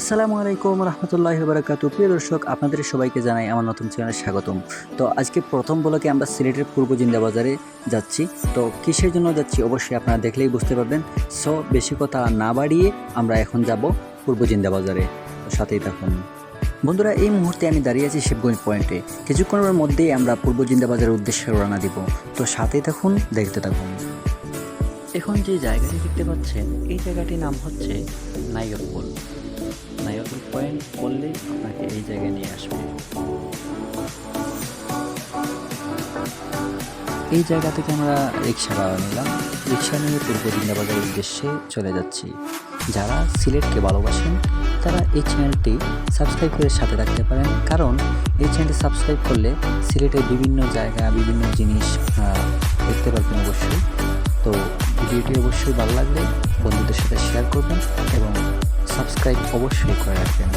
আসসালামু আলাইকুম রহমতুল্লাহি ওয়া বারাকাতুহু। প্রিয় দর্শক, আপনাদের সবাইকে জানাই আমার নতুন চ্যানেলে স্বাগতম। তো আজকে প্রথম ব্লকে আমরা সিলেটের পূর্ব জিন্দা বাজারে যাচ্ছি। তো কিসের জন্য যাচ্ছি অবশ্যই আপনারা দেখলেই বুঝতে পারবেন। সো বেশি কথা না বাড়িয়ে আমরা এখন যাব পূর্ব জিন্দা বাজারে। তো সাথেই থাকুন বন্ধুরা। এই মুহূর্তে আমি দাঁড়িয়ে আছি শিবগঞ্জ পয়েন্টে। কিছুক্ষণের মধ্যেই আমরা পূর্ব জিন্দা বাজারের উদ্দেশ্যে রওনা দিব। তো সাথেই থাকুন, দেখতে থাকুন। এখন যে জায়গাটি দেখতে পাচ্ছেন এই জায়গাটির নাম হচ্ছে নাইয়রপুল। নাইয়রপুল পয়েন্ট বললেই আপনাকে এই জায়গায় নিয়ে আসবে। এই জায়গা থেকে আমরা রিক্সা ভাড়া নিলাম। রিক্সা নিয়ে পূর্ব জিন্দা বাজারের উদ্দেশ্যে চলে যাচ্ছি। যারা সিলেটকে ভালোবাসেন তারা এই চ্যানেলটি সাবস্ক্রাইব করে সাথে রাখতে পারেন, কারণ এই চ্যানেলটি সাবস্ক্রাইব করলে সিলেটের বিভিন্ন জায়গা, বিভিন্ন জিনিস দেখতে পারবেন অবশ্যই। তো ভিডিওটি অবশ্যই ভালো লাগলে বন্ধুদের সাথে শেয়ার করবেন এবং সাবস্ক্রাইব অবশ্যই করে রাখবেন।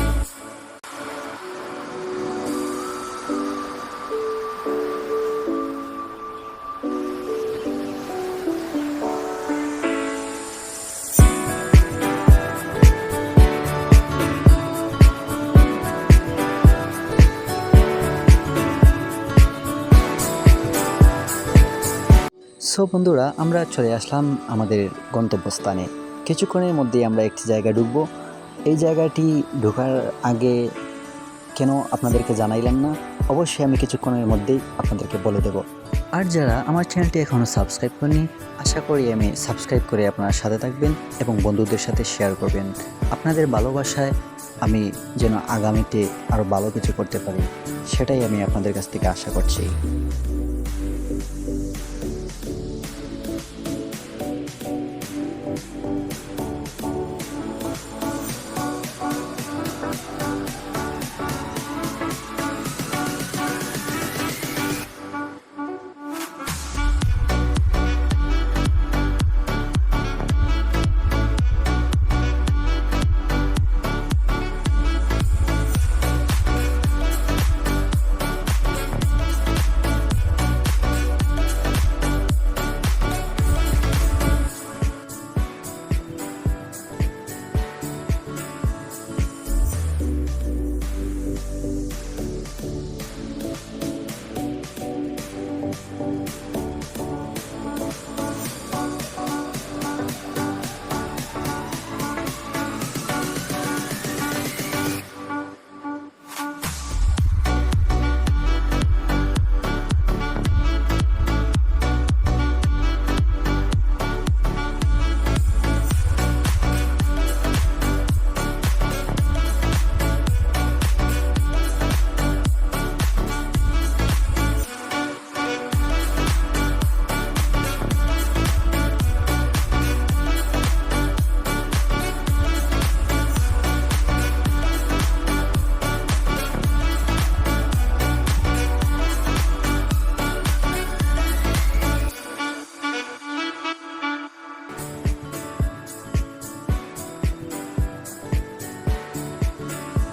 সো বন্ধুরা, আমরা চলে আসলাম আমাদের গন্তব্যস্থানে। কিছুক্ষণের মধ্যেই আমরা একটি জায়গায় ঢুকবো। এই জায়গাটি ঢোকার আগে কেন আপনাদেরকে জানাইলাম না, অবশ্যই আমি কিছুক্ষণের মধ্যেই আপনাদেরকে বলে দেব। আর যারা আমার চ্যানেলটি এখনও সাবস্ক্রাইব করেনি, আশা করি আমি সাবস্ক্রাইব করে আপনার সাথে থাকবেন এবং বন্ধুদের সাথে শেয়ার করবেন। আপনাদের ভালোবাসায় আমি যেন আগামীতে আরও ভালো কিছু করতে পারি, সেটাই আমি আপনাদের কাছ থেকে আশা করছি।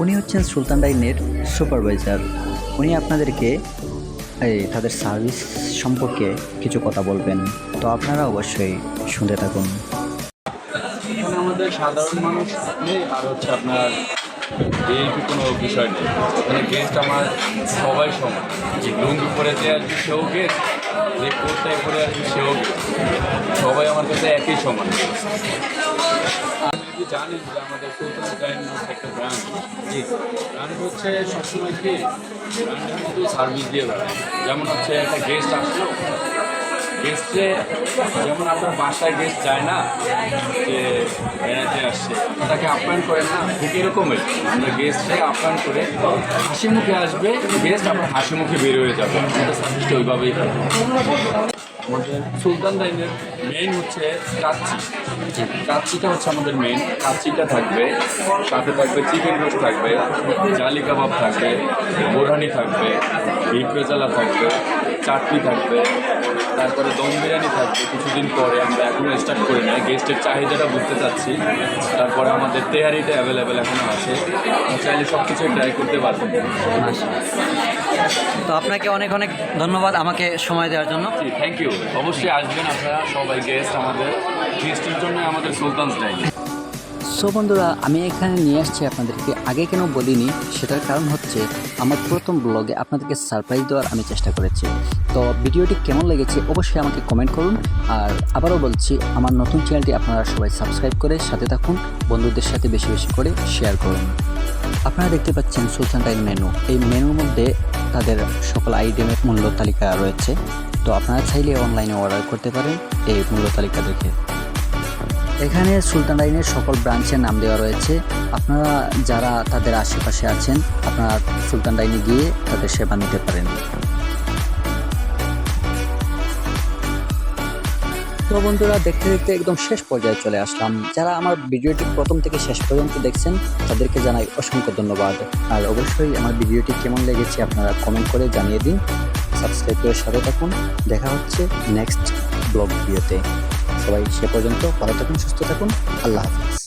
উনি হচ্ছেন সুলতান ডাইনের সুপারভাইজার। উনি আপনাদেরকে তাদের সার্ভিস সম্পর্কে কিছু কথা বলবেন, তো আপনারা অবশ্যই শুনতে থাকুন। এখানে আমাদের সাধারণ মানুষ নেই, আর হচ্ছে আপনার এই কোনো বিষয় নেই। এখানে গেস্ট আমার সবাই সমান। যে লুঙ্গি পরে যে আসবে সেও গেস্ট, যে কোটটাই পরে আসবে সেও গেস্ট, সবাই আমার কাছে একই সমান। আপনি জানেন যে আমাদের সুলতান ডাইন একটা ব্র্যান্ড, ব্র্যান্ড হচ্ছে সবসময় কি ব্র্যান্ডের মধ্যে সার্ভিস দিয়ে বেড়ায়। যেমন হচ্ছে একটা গেস্ট আসলো, গেস্টে যেমন আপনার বাসায় গেস্ট যায় না যে বেড়াতে আসছে, তাকে আপ্যায়ন করেন না, ঠিক এরকমই আমরা গেস্টকে আপ্যায়ন করে হাসি মুখে আসবে গেস্ট, আবার হাসি মুখে বের হয়ে যাবে। আমাদের সার্ভিসটা ওইভাবেই থাকে। আমাদের সুলতান ডাইনের মেইন হচ্ছে কাচ্চি। কাচ্চিটা হচ্ছে আমাদের মেইন। কাচ্চিটা থাকবে, সাথে থাকবে চিকেন রোস্ট থাকবে, জালি কাবাব থাকবে, বোরহানি থাকবে, বিফ রেজালা থাকবে, চাটনি থাকবে, তারপরে দম বিরিয়ানি থাকবে। কিছুদিন পরে আমরা এখনও স্টার্ট করি না, গেস্টের চাহিদাটা বুঝতে চাচ্ছি। তারপরে আমাদের তেহারিটা অ্যাভেলেবেল এখনও আছে, চাইলে সব কিছুই ট্রাই করতে পারবেন। তো আপনাকে অনেক অনেক ধন্যবাদ আমাকে সময় দেওয়ার জন্য। Thank you. অবশ্যই আসবেন আপনারা সবাই, গেস্ট আমাদের গেস্টের জন্য আমাদের সুলতানস ডাইন। সো বন্ধুরা, আমি এখানে নিয়ে আসছি আপনাদেরকে, আগে কেন বলিনি সেটার কারণ হচ্ছে আমার প্রথম ব্লগে আপনাদেরকে সারপ্রাইজ দেওয়ার আমি চেষ্টা করেছি। তো ভিডিওটি কেমন লেগেছে অবশ্যই আমাকে কমেন্ট করুন। আর আবারও বলছি, আমার নতুন চ্যানেলটি আপনারা সবাই সাবস্ক্রাইব করে সাথে থাকুন, বন্ধুদের সাথে বেশি বেশি করে শেয়ার করুন। আপনারা দেখতে পাচ্ছেন সুলতান ডাইন মেনু। এই মেনুর মধ্যে তাদের সকল আইটেমের মূল্য তালিকা রয়েছে। তো আপনারা চাইলে অনলাইনে অর্ডার করতে পারেন এই মূল্য তালিকা দেখে। এখানে সুলতান ডাইনের সকল ব্রাঞ্চের নাম দেওয়া রয়েছে। আপনারা যারা তাদের আশেপাশে আছেন, আপনারা সুলতান ডাইনে গিয়ে তাদের সেবা নিতে পারেন। তো বন্ধুরা, দেখতে দেখতে একদম শেষ পর্যায়ে চলে আসলাম। যারা আমার ভিডিওটি প্রথম থেকে শেষ পর্যন্ত দেখছেন তাদেরকে জানাই অসংখ্য ধন্যবাদ। আর অবশ্যই আমার ভিডিওটি কেমন লেগেছে আপনারা কমেন্ট করে জানিয়ে দিন। সাবস্ক্রাইব করে সাথে থাকুন। দেখা হচ্ছে নেক্সট ব্লগ ভিডিওতে। সবাই সে পর্যন্ত ভালো থাকুন, সুস্থ থাকুন। আল্লাহ হাফিজ।